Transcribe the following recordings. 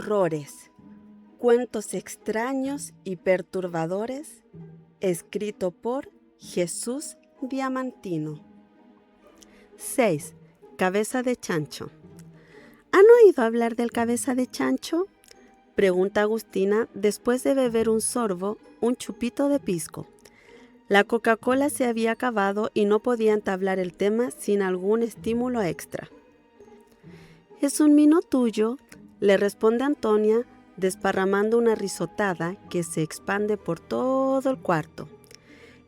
Horrores, cuentos extraños y perturbadores, escrito por Jesús Diamantino. 6. Cabeza de chancho. ¿Han oído hablar del cabeza de chancho? Pregunta Agustina después de beber un sorbo, un chupito de pisco. La Coca-Cola se había acabado y no podía entablar el tema sin algún estímulo extra. «Es un mino tuyo», le responde Antonia, desparramando una risotada que se expande por todo el cuarto.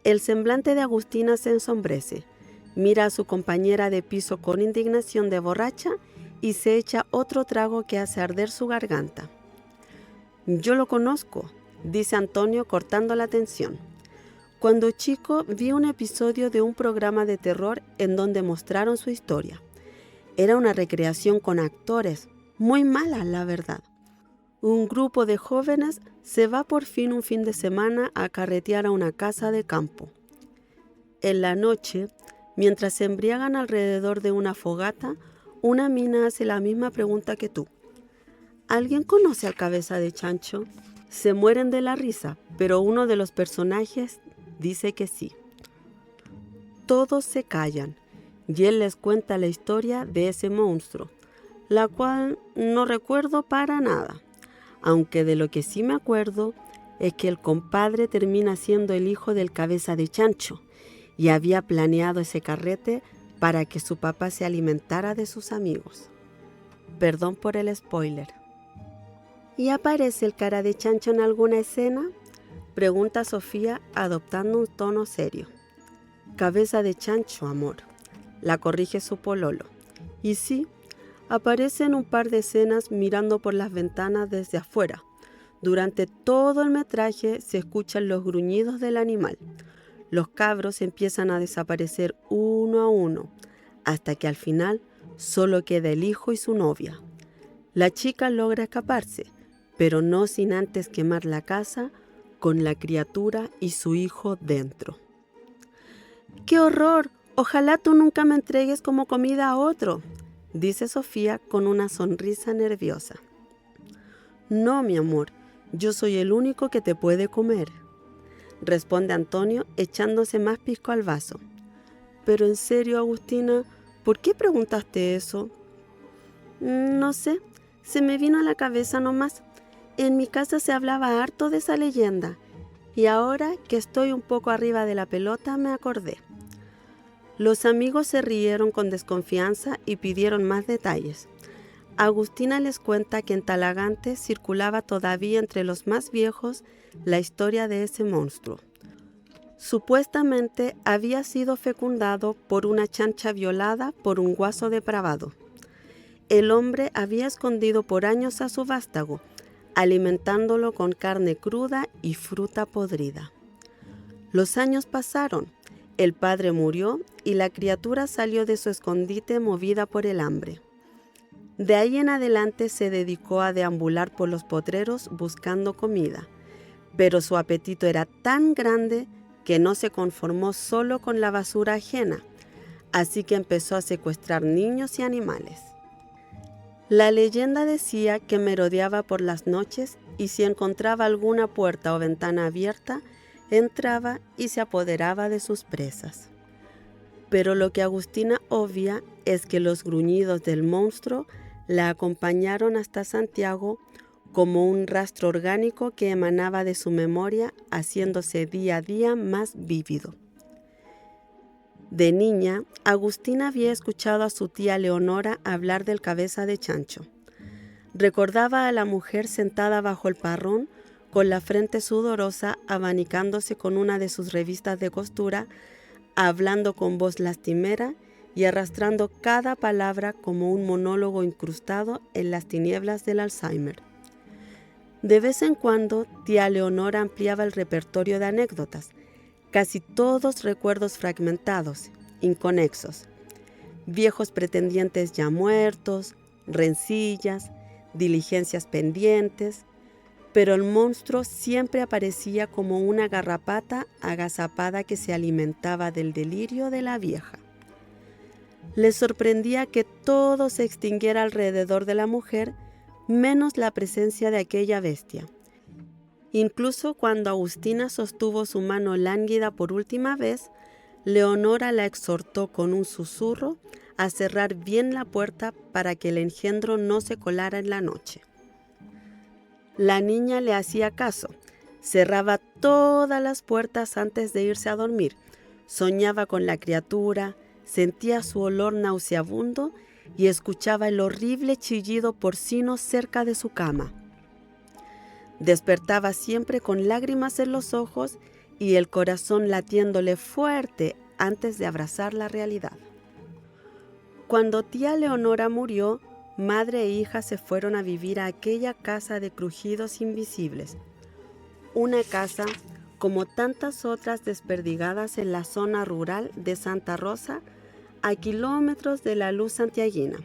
El semblante de Agustina se ensombrece, mira a su compañera de piso con indignación de borracha y se echa otro trago que hace arder su garganta. «Yo lo conozco», dice Antonio cortando la tensión. «Cuando chico vi un episodio de un programa de terror en donde mostraron su historia. Era una recreación con actores, muy mala, la verdad. Un grupo de jóvenes se va por fin un fin de semana a carretear a una casa de campo. En la noche, mientras se embriagan alrededor de una fogata, una mina hace la misma pregunta que tú. ¿Alguien conoce al cabeza de chancho? Se mueren de la risa, pero uno de los personajes dice que sí. Todos se callan y él les cuenta la historia de ese monstruo, la cual no recuerdo para nada, aunque de lo que sí me acuerdo es que el compadre termina siendo el hijo del cabeza de chancho y había planeado ese carrete para que su papá se alimentara de sus amigos. Perdón por el spoiler. ¿Y aparece el cara de chancho en alguna escena?, pregunta Sofía adoptando un tono serio. Cabeza de chancho, amor, la corrige su pololo. Y sí, aparece en un par de escenas mirando por las ventanas desde afuera. Durante todo el metraje se escuchan los gruñidos del animal. Los cabros empiezan a desaparecer uno a uno, hasta que al final solo queda el hijo y su novia. La chica logra escaparse, pero no sin antes quemar la casa con la criatura y su hijo dentro. ¡Qué horror! Ojalá tú nunca me entregues como comida a otro, dice Sofía con una sonrisa nerviosa. No, mi amor, yo soy el único que te puede comer, responde Antonio echándose más pisco al vaso. Pero en serio, Agustina, ¿por qué preguntaste eso? No sé, se me vino a la cabeza nomás. En mi casa se hablaba harto de esa leyenda y ahora que estoy un poco arriba de la pelota me acordé. Los amigos se rieron con desconfianza y pidieron más detalles. Agustina les cuenta que en Talagante circulaba todavía entre los más viejos la historia de ese monstruo. Supuestamente había sido fecundado por una chancha violada por un guaso depravado. El hombre había escondido por años a su vástago, alimentándolo con carne cruda y fruta podrida. Los años pasaron, el padre murió y la criatura salió de su escondite movida por el hambre. De ahí en adelante se dedicó a deambular por los potreros buscando comida, pero su apetito era tan grande que no se conformó solo con la basura ajena, así que empezó a secuestrar niños y animales. La leyenda decía que merodeaba por las noches y si encontraba alguna puerta o ventana abierta, entraba y se apoderaba de sus presas. Pero lo que Agustina obvia es que los gruñidos del monstruo la acompañaron hasta Santiago como un rastro orgánico que emanaba de su memoria, haciéndose día a día más vívido. De niña, Agustina había escuchado a su tía Leonora hablar del cabeza de chancho. Recordaba a la mujer sentada bajo el parrón, con la frente sudorosa, abanicándose con una de sus revistas de costura, hablando con voz lastimera y arrastrando cada palabra como un monólogo incrustado en las tinieblas del Alzheimer. De vez en cuando, tía Leonora ampliaba el repertorio de anécdotas, casi todos recuerdos fragmentados, inconexos, viejos pretendientes ya muertos, rencillas, diligencias pendientes, pero el monstruo siempre aparecía como una garrapata agazapada que se alimentaba del delirio de la vieja. Les sorprendía que todo se extinguiera alrededor de la mujer, menos la presencia de aquella bestia. Incluso cuando Agustina sostuvo su mano lánguida por última vez, Leonora la exhortó con un susurro a cerrar bien la puerta para que el engendro no se colara en la noche. La niña le hacía caso, cerraba todas las puertas antes de irse a dormir, soñaba con la criatura, sentía su olor nauseabundo y escuchaba el horrible chillido porcino cerca de su cama. Despertaba siempre con lágrimas en los ojos y el corazón latiéndole fuerte antes de abrazar la realidad. Cuando tía Leonora murió, madre e hija se fueron a vivir a aquella casa de crujidos invisibles. Una casa como tantas otras desperdigadas en la zona rural de Santa Rosa, a kilómetros de la luz santiaguina.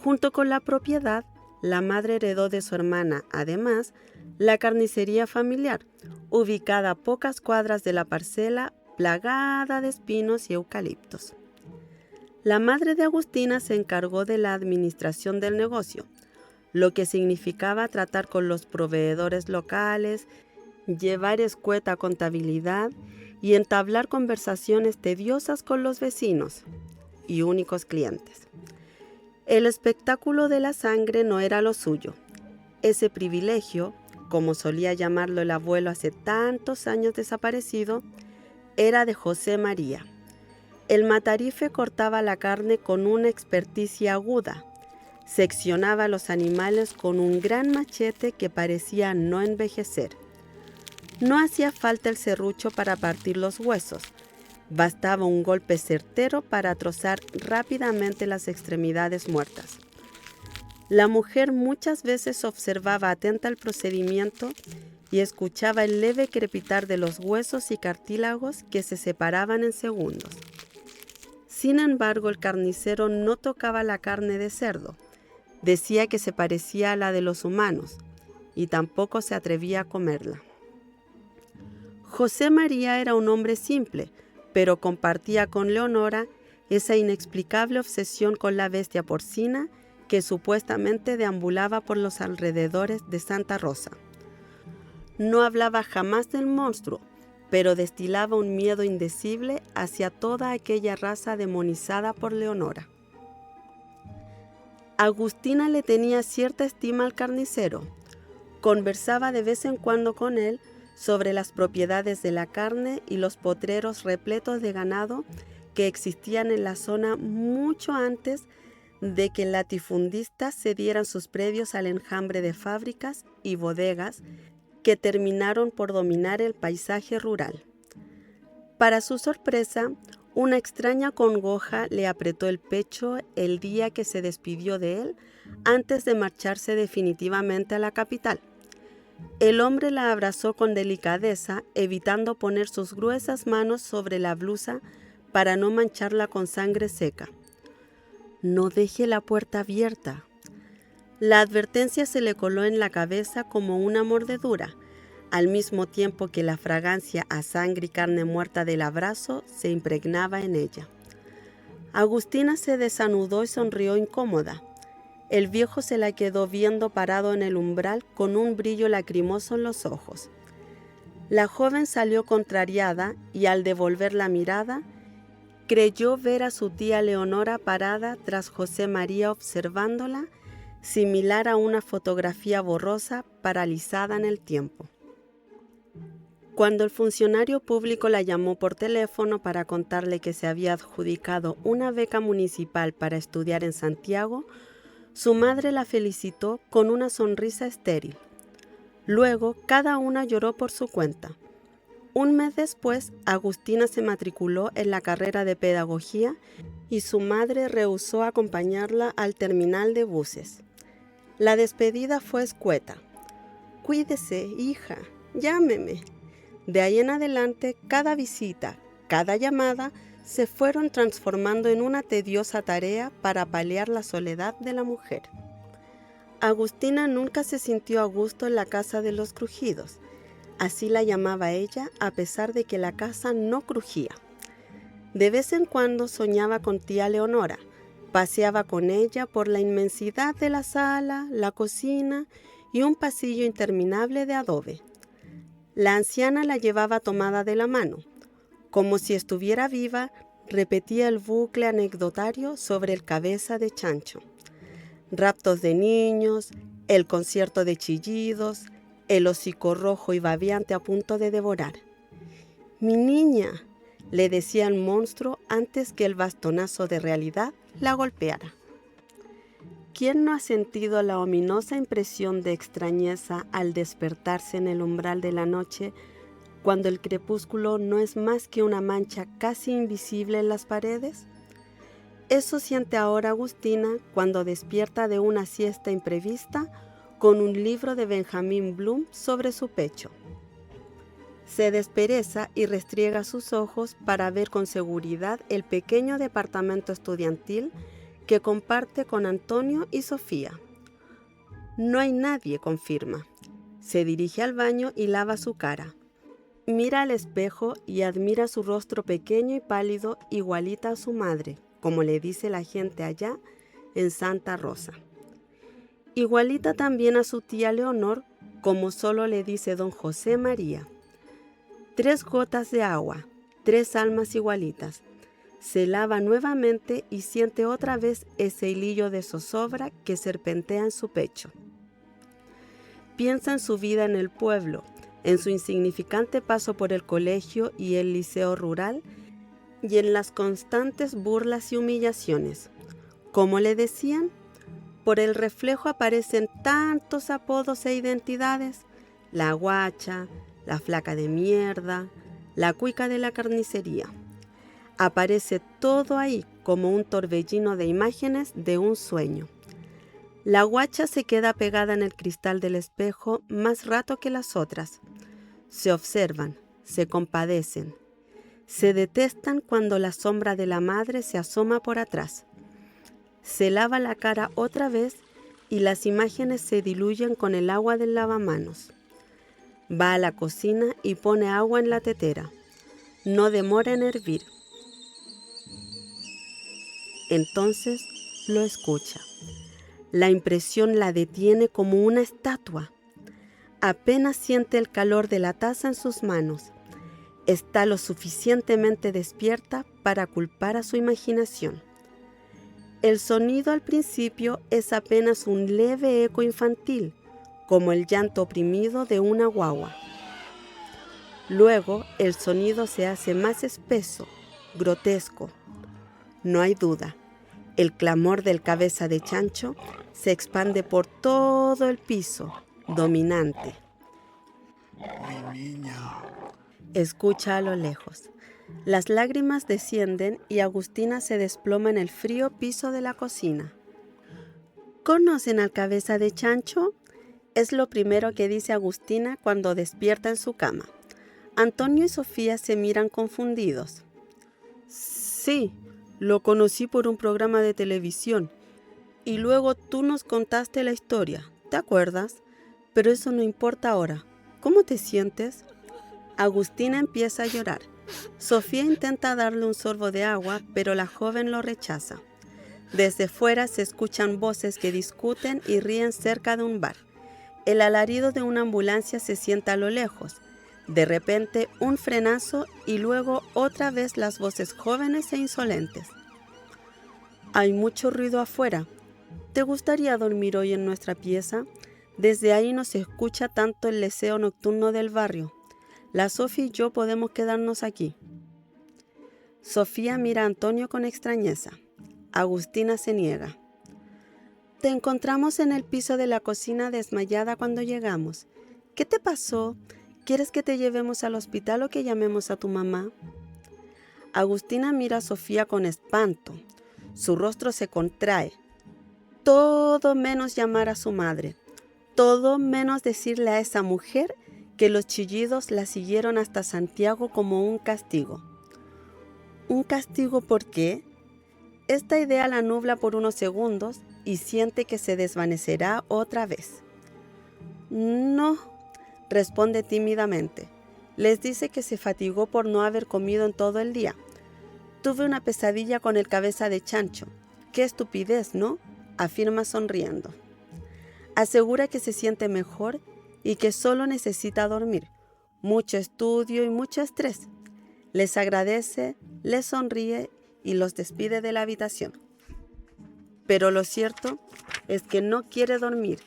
Junto con la propiedad, la madre heredó de su hermana, además, la carnicería familiar, ubicada a pocas cuadras de la parcela, plagada de espinos y eucaliptos. La madre de Agustina se encargó de la administración del negocio, lo que significaba tratar con los proveedores locales, llevar escueta contabilidad y entablar conversaciones tediosas con los vecinos y únicos clientes. El espectáculo de la sangre no era lo suyo. Ese privilegio, como solía llamarlo el abuelo hace tantos años desaparecido, era de José María. El matarife cortaba la carne con una experticia aguda, seccionaba los animales con un gran machete que parecía no envejecer. No hacía falta el serrucho para partir los huesos, bastaba un golpe certero para trozar rápidamente las extremidades muertas. La mujer muchas veces observaba atenta el procedimiento y escuchaba el leve crepitar de los huesos y cartílagos que se separaban en segundos. Sin embargo, el carnicero no tocaba la carne de cerdo. Decía que se parecía a la de los humanos y tampoco se atrevía a comerla. José María era un hombre simple, pero compartía con Leonora esa inexplicable obsesión con la bestia porcina que supuestamente deambulaba por los alrededores de Santa Rosa. No hablaba jamás del monstruo, pero destilaba un miedo indecible hacia toda aquella raza demonizada por Leonora. Agustina le tenía cierta estima al carnicero. Conversaba de vez en cuando con él sobre las propiedades de la carne y los potreros repletos de ganado que existían en la zona mucho antes de que latifundistas cedieran sus predios al enjambre de fábricas y bodegas que terminaron por dominar el paisaje rural. Para su sorpresa, una extraña congoja le apretó el pecho el día que se despidió de él antes de marcharse definitivamente a la capital. El hombre la abrazó con delicadeza, evitando poner sus gruesas manos sobre la blusa para no mancharla con sangre seca. «No deje la puerta abierta». La advertencia se le coló en la cabeza como una mordedura, al mismo tiempo que la fragancia a sangre y carne muerta del abrazo se impregnaba en ella. Agustina se desanudó y sonrió incómoda. El viejo se la quedó viendo parado en el umbral con un brillo lacrimoso en los ojos. La joven salió contrariada y al devolver la mirada, creyó ver a su tía Leonora parada tras José María observándola, similar a una fotografía borrosa paralizada en el tiempo. Cuando el funcionario público la llamó por teléfono para contarle que se había adjudicado una beca municipal para estudiar en Santiago, su madre la felicitó con una sonrisa estéril. Luego, cada una lloró por su cuenta. Un mes después, Agustina se matriculó en la carrera de pedagogía y su madre rehusó acompañarla al terminal de buses. La despedida fue escueta. «Cuídese, hija, llámeme». De ahí en adelante, cada visita, cada llamada, se fueron transformando en una tediosa tarea para paliar la soledad de la mujer. Agustina nunca se sintió a gusto en la casa de los crujidos. Así la llamaba ella, a pesar de que la casa no crujía. De vez en cuando soñaba con tía Leonora, Paseaba con ella por la inmensidad de la sala, la cocina y un pasillo interminable de adobe. La anciana la llevaba tomada de la mano. Como si estuviera viva, repetía el bucle anecdotario sobre el cabeza de chancho. Raptos de niños, el concierto de chillidos, el hocico rojo y babeante a punto de devorar. «Mi niña», le decía el monstruo antes que el bastonazo de realidad la golpeara. ¿Quién no ha sentido la ominosa impresión de extrañeza al despertarse en el umbral de la noche, cuando el crepúsculo no es más que una mancha casi invisible en las paredes? Eso siente ahora Agustina cuando despierta de una siesta imprevista con un libro de Benjamin Bloom sobre su pecho. Se despereza y restriega sus ojos para ver con seguridad el pequeño departamento estudiantil que comparte con Antonio y Sofía. No hay nadie, confirma. Se dirige al baño y lava su cara. Mira al espejo y admira su rostro pequeño y pálido, igualita a su madre, como le dice la gente allá en Santa Rosa. Igualita también a su tía Leonor, como solo le dice don José María. 3 gotas de agua, 3 almas igualitas. Se lava nuevamente y siente otra vez ese hilillo de zozobra que serpentea en su pecho. Piensa en su vida en el pueblo, en su insignificante paso por el colegio y el liceo rural, y en las constantes burlas y humillaciones. Como le decían, por el reflejo aparecen tantos apodos e identidades: la guacha, la flaca de mierda, la cuica de la carnicería. Aparece todo ahí como un torbellino de imágenes de un sueño. La guacha se queda pegada en el cristal del espejo más rato que las otras. Se observan, se compadecen, se detestan cuando la sombra de la madre se asoma por atrás. Se lava la cara otra vez y las imágenes se diluyen con el agua del lavamanos. Va a la cocina y pone agua en la tetera. No demora en hervir. Entonces lo escucha. La impresión la detiene como una estatua. Apenas siente el calor de la taza en sus manos. Está lo suficientemente despierta para culpar a su imaginación. El sonido al principio es apenas un leve eco infantil, como el llanto oprimido de una guagua. Luego el sonido se hace más espeso, grotesco. No hay duda, el clamor del cabeza de chancho se expande por todo el piso, dominante. Mi niña. Escucha a lo lejos. Las lágrimas descienden y Agustina se desploma en el frío piso de la cocina. ¿Conocen al cabeza de chancho? Es lo primero que dice Agustina cuando despierta en su cama. Antonio y Sofía se miran confundidos. Sí, lo conocí por un programa de televisión y luego tú nos contaste la historia, ¿te acuerdas? Pero eso no importa ahora. ¿Cómo te sientes? Agustina empieza a llorar. Sofía intenta darle un sorbo de agua, pero la joven lo rechaza. Desde fuera se escuchan voces que discuten y ríen cerca de un bar. El alarido de una ambulancia se siente a lo lejos. De repente, un frenazo y luego otra vez las voces jóvenes e insolentes. Hay mucho ruido afuera. ¿Te gustaría dormir hoy en nuestra pieza? Desde ahí no se escucha tanto el leseo nocturno del barrio. La Sofía y yo podemos quedarnos aquí. Sofía mira a Antonio con extrañeza. Agustina se niega. Te encontramos en el piso de la cocina desmayada cuando llegamos. ¿Qué te pasó? ¿Quieres que te llevemos al hospital o que llamemos a tu mamá? Agustina mira a Sofía con espanto. Su rostro se contrae. Todo menos llamar a su madre. Todo menos decirle a esa mujer que los chillidos la siguieron hasta Santiago como un castigo. ¿Un castigo por qué? Esta idea la nubla por unos segundos y siente que se desvanecerá otra vez. No, responde tímidamente. Les dice que se fatigó por no haber comido en todo el día. Tuve una pesadilla con el cabeza de chancho. Qué estupidez, ¿no?, afirma sonriendo. Asegura que se siente mejor y que solo necesita dormir. Mucho estudio y mucho estrés. Les agradece, les sonríe y los despide de la habitación. Pero lo cierto es que no quiere dormir.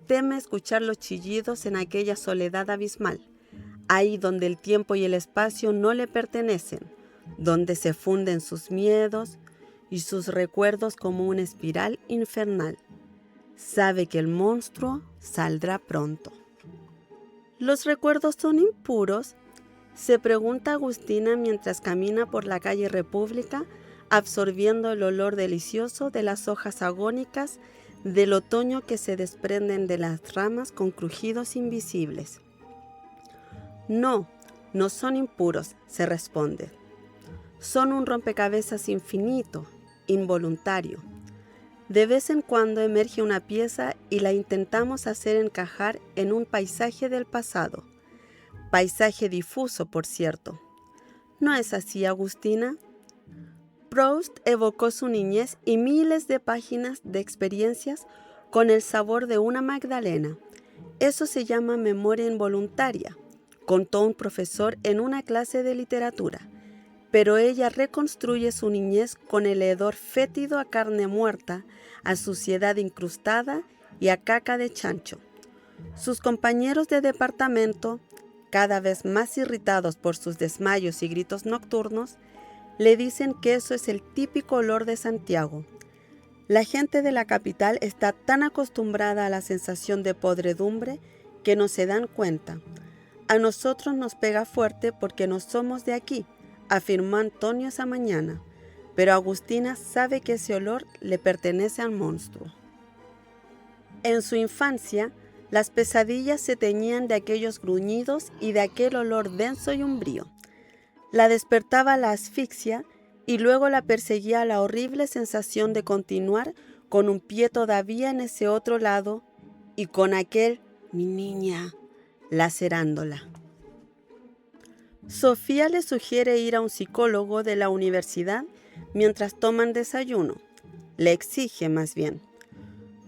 Teme escuchar los chillidos en aquella soledad abismal, ahí donde el tiempo y el espacio no le pertenecen, donde se funden sus miedos y sus recuerdos como una espiral infernal. Sabe que el monstruo saldrá pronto. ¿Los recuerdos son impuros?, se pregunta Agustina mientras camina por la calle República, absorbiendo el olor delicioso de las hojas agónicas del otoño que se desprenden de las ramas con crujidos invisibles. No, no son impuros, se responde. Son un rompecabezas infinito, involuntario. De vez en cuando emerge una pieza y la intentamos hacer encajar en un paisaje del pasado. Paisaje difuso, por cierto. ¿No es así, Agustina? Proust evocó su niñez y miles de páginas de experiencias con el sabor de una magdalena. Eso se llama memoria involuntaria, contó un profesor en una clase de literatura. Pero ella reconstruye su niñez con el hedor fétido a carne muerta, a suciedad incrustada y a caca de chancho. Sus compañeros de departamento, cada vez más irritados por sus desmayos y gritos nocturnos, le dicen que eso es el típico olor de Santiago. La gente de la capital está tan acostumbrada a la sensación de podredumbre que no se dan cuenta. A nosotros nos pega fuerte porque no somos de aquí, afirmó Antonio esa mañana, pero Agustina sabe que ese olor le pertenece al monstruo. En su infancia, las pesadillas se teñían de aquellos gruñidos y de aquel olor denso y umbrío. La despertaba la asfixia y luego la perseguía la horrible sensación de continuar con un pie todavía en ese otro lado y con aquel «mi niña» lacerándola. Sofía le sugiere ir a un psicólogo de la universidad mientras toman desayuno. Le exige más bien.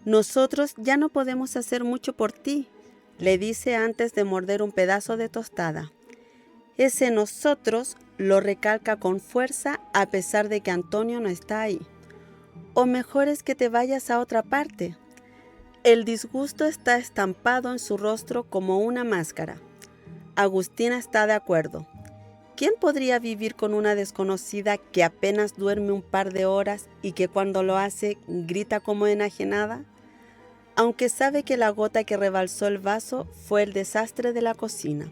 «Nosotros ya no podemos hacer mucho por ti», le dice antes de morder un pedazo de tostada. Ese nosotros lo recalca con fuerza a pesar de que Antonio no está ahí. «O mejor es que te vayas a otra parte». El disgusto está estampado en su rostro como una máscara. Agustina está de acuerdo. ¿Quién podría vivir con una desconocida que apenas duerme un par de horas y que cuando lo hace grita como enajenada? Aunque sabe que la gota que rebalsó el vaso fue el desastre de la cocina.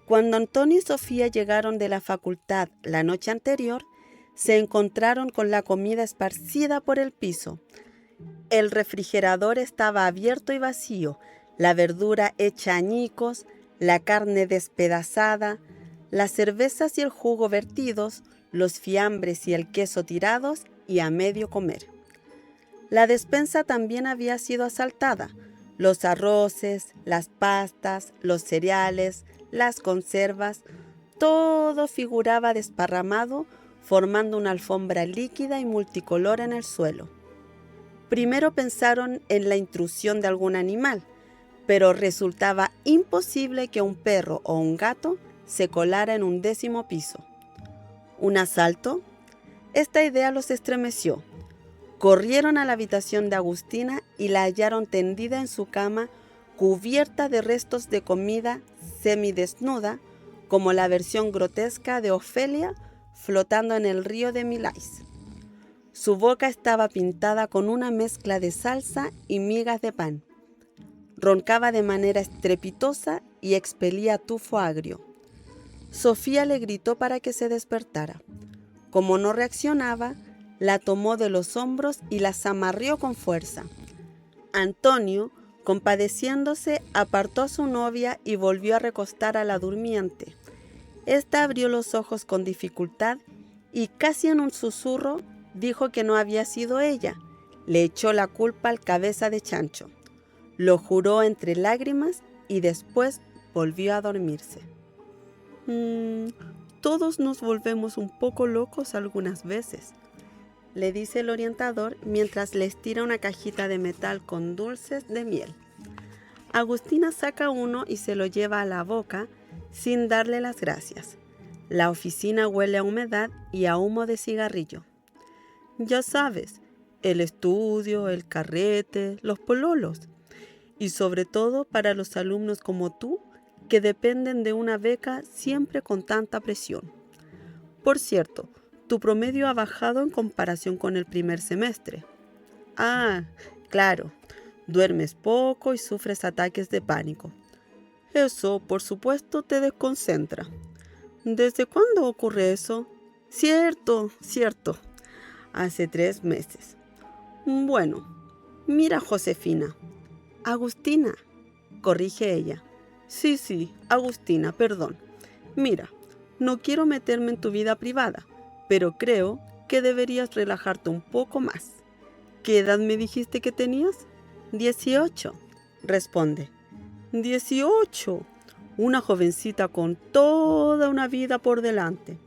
Cuando Antonio y Sofía llegaron de la facultad la noche anterior, se encontraron con la comida esparcida por el piso. El refrigerador estaba abierto y vacío, la verdura hecha añicos, la carne despedazada, las cervezas y el jugo vertidos, los fiambres y el queso tirados y a medio comer. La despensa también había sido asaltada. Los arroces, las pastas, los cereales, las conservas, todo figuraba desparramado, formando una alfombra líquida y multicolor en el suelo. Primero pensaron en la intrusión de algún animal, pero resultaba imposible que un perro o un gato se colara en un 10º piso. ¿Un asalto? Esta idea los estremeció. Corrieron a la habitación de Agustina y la hallaron tendida en su cama, cubierta de restos de comida, semidesnuda, como la versión grotesca de Ofelia flotando en el río de Milais. Su boca estaba pintada con una mezcla de salsa y migas de pan. Roncaba de manera estrepitosa y expelía tufo agrio. Sofía le gritó para que se despertara. Como no reaccionaba, la tomó de los hombros y la zamarrió con fuerza. Antonio, compadeciéndose, apartó a su novia y volvió a recostar a la durmiente. Esta abrió los ojos con dificultad y casi en un susurro dijo que no había sido ella. Le echó la culpa al cabeza de chancho. Lo juró entre lágrimas y después volvió a dormirse. Todos nos volvemos un poco locos algunas veces, le dice el orientador mientras le estira una cajita de metal con dulces de miel. Agustina saca uno y se lo lleva a la boca sin darle las gracias. La oficina huele a humedad y a humo de cigarrillo. Ya sabes, el estudio, el carrete, los pololos. Y sobre todo para los alumnos como tú, que dependen de una beca siempre con tanta presión. Por cierto, tu promedio ha bajado en comparación con el primer semestre. Ah, claro, duermes poco y sufres ataques de pánico. Eso, por supuesto, te desconcentra. ¿Desde cuándo ocurre eso? Cierto. Hace 3 meses. Bueno, mira, Josefina. Agustina, corrige ella. Sí, Agustina, perdón. Mira, no quiero meterme en tu vida privada, pero creo que deberías relajarte un poco más. ¿Qué edad me dijiste que tenías? 18, responde. 18, una jovencita con toda una vida por delante.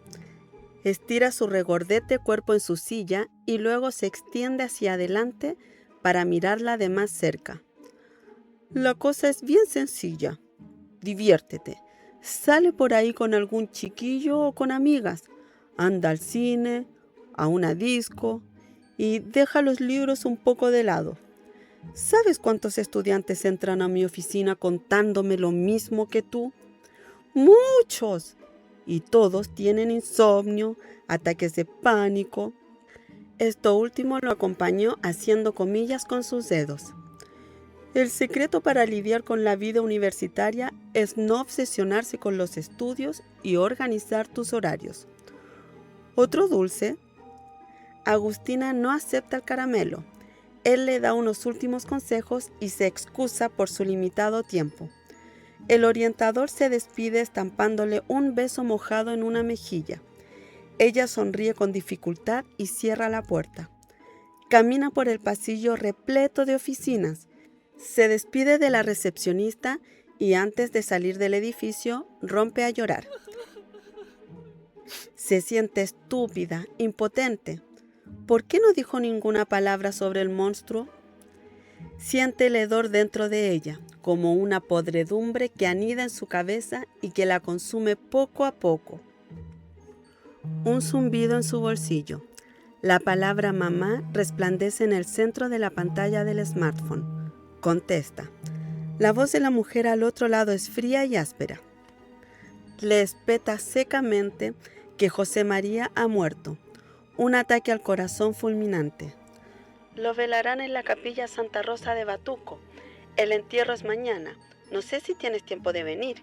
Estira su regordete cuerpo en su silla y luego se extiende hacia adelante para mirarla de más cerca. La cosa es bien sencilla. Diviértete. Sale por ahí con algún chiquillo o con amigas. Anda al cine, a una disco y deja los libros un poco de lado. ¿Sabes cuántos estudiantes entran a mi oficina contándome lo mismo que tú? ¡Muchos! Y todos tienen insomnio, ataques de pánico. Esto último lo acompañó haciendo comillas con sus dedos. El secreto para lidiar con la vida universitaria es no obsesionarse con los estudios y organizar tus horarios. ¿Otro dulce? Agustina no acepta el caramelo. Él le da unos últimos consejos y se excusa por su limitado tiempo. El orientador se despide estampándole un beso mojado en una mejilla. Ella sonríe con dificultad y cierra la puerta. Camina por el pasillo repleto de oficinas. Se despide de la recepcionista y antes de salir del edificio rompe a llorar. Se siente estúpida, impotente. ¿Por qué no dijo ninguna palabra sobre el monstruo? Siente el hedor dentro de ella, como una podredumbre que anida en su cabeza y que la consume poco a poco. Un zumbido en su bolsillo. La palabra mamá resplandece en el centro de la pantalla del smartphone. Contesta. La voz de la mujer al otro lado es fría y áspera. Le espeta secamente que José María ha muerto. Un ataque al corazón fulminante. Lo velarán en la capilla Santa Rosa de Batuco. El entierro es mañana. No sé si tienes tiempo de venir,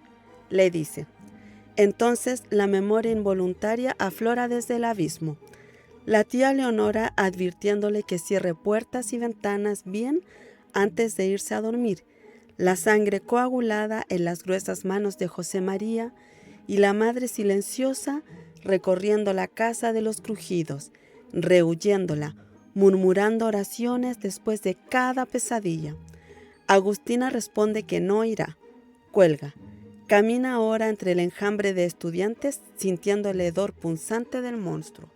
le dice. Entonces la memoria involuntaria aflora desde el abismo. La tía Leonora advirtiéndole que cierre puertas y ventanas bien antes de irse a dormir. La sangre coagulada en las gruesas manos de José María y la madre silenciosa recorriendo la casa de los crujidos, rehuyéndola, murmurando oraciones después de cada pesadilla. Agustina responde que no irá. Cuelga. Camina ahora entre el enjambre de estudiantes sintiendo el hedor punzante del monstruo.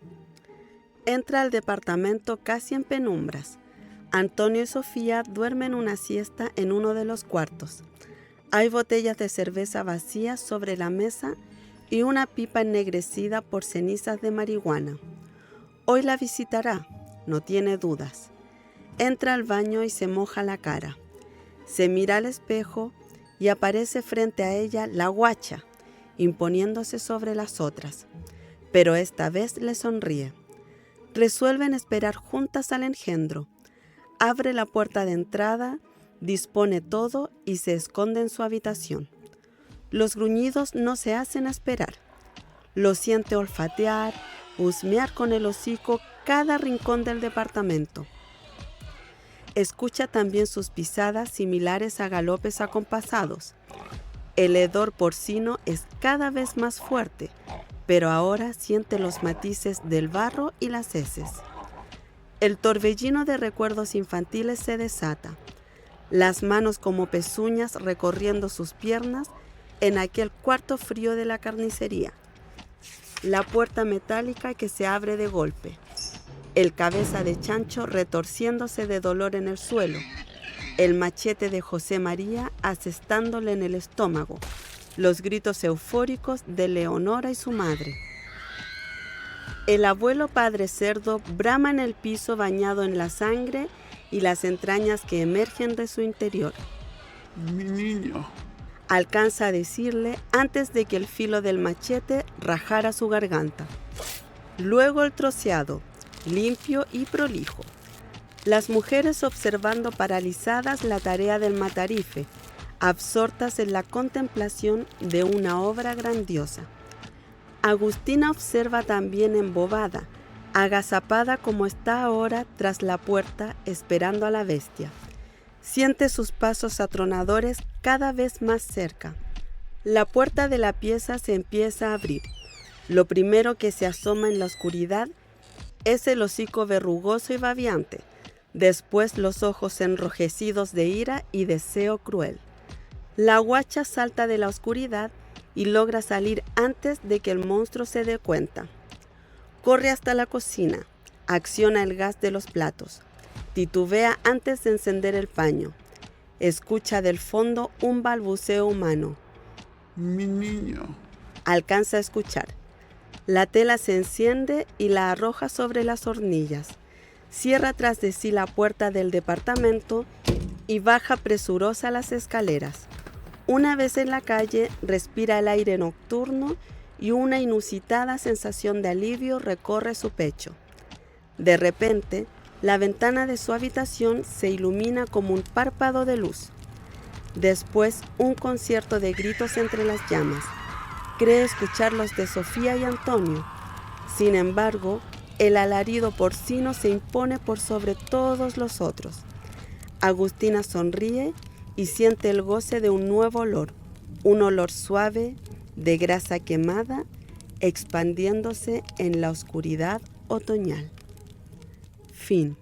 Entra al departamento casi en penumbras. Antonio y Sofía duermen una siesta en uno de los cuartos. Hay botellas de cerveza vacías sobre la mesa y una pipa ennegrecida por cenizas de marihuana. Hoy la visitará, no tiene dudas. Entra al baño y se moja la cara. Se mira al espejo y aparece frente a ella la guacha, imponiéndose sobre las otras. Pero esta vez le sonríe. Resuelven esperar juntas al engendro. Abre la puerta de entrada, dispone todo y se esconde en su habitación. Los gruñidos no se hacen esperar. Lo siente olfatear, husmear con el hocico cada rincón del departamento. Escucha también sus pisadas similares a galopes acompasados. El hedor porcino es cada vez más fuerte, pero ahora siente los matices del barro y las heces. El torbellino de recuerdos infantiles se desata. Las manos como pezuñas recorriendo sus piernas en aquel cuarto frío de la carnicería. La puerta metálica que se abre de golpe. el cabeza de chancho retorciéndose de dolor en el suelo, el machete de José María asestándole en el estómago, los gritos eufóricos de Leonora y su madre. El abuelo padre cerdo brama en el piso bañado en la sangre y las entrañas que emergen de su interior. Mi niño. Alcanza a decirle antes de que el filo del machete rajara su garganta. Luego el troceado, limpio y prolijo. Las mujeres observando paralizadas la tarea del matarife, absortas en la contemplación de una obra grandiosa. Agustina observa también embobada, agazapada como está ahora tras la puerta esperando a la bestia. Siente sus pasos atronadores cada vez más cerca. La puerta de la pieza se empieza a abrir. Lo primero que se asoma en la oscuridad es el hocico verrugoso y babeante, después los ojos enrojecidos de ira y deseo cruel. La guacha salta de la oscuridad y logra salir antes de que el monstruo se dé cuenta. Corre hasta la cocina, acciona el gas de los platos, titubea antes de encender el paño. Escucha del fondo un balbuceo humano. Mi niño. Alcanza a escuchar. La tela se enciende y la arroja sobre las hornillas. Cierra tras de sí la puerta del departamento y baja presurosa las escaleras. Una vez en la calle, respira el aire nocturno y una inusitada sensación de alivio recorre su pecho. De repente, la ventana de su habitación se ilumina como un párpado de luz. Después, un concierto de gritos entre las llamas. Cree escuchar los de Sofía y Antonio. Sin embargo, el alarido porcino se impone por sobre todos los otros. Agustina sonríe y siente el goce de un nuevo olor, un olor suave de grasa quemada, expandiéndose en la oscuridad otoñal. Fin.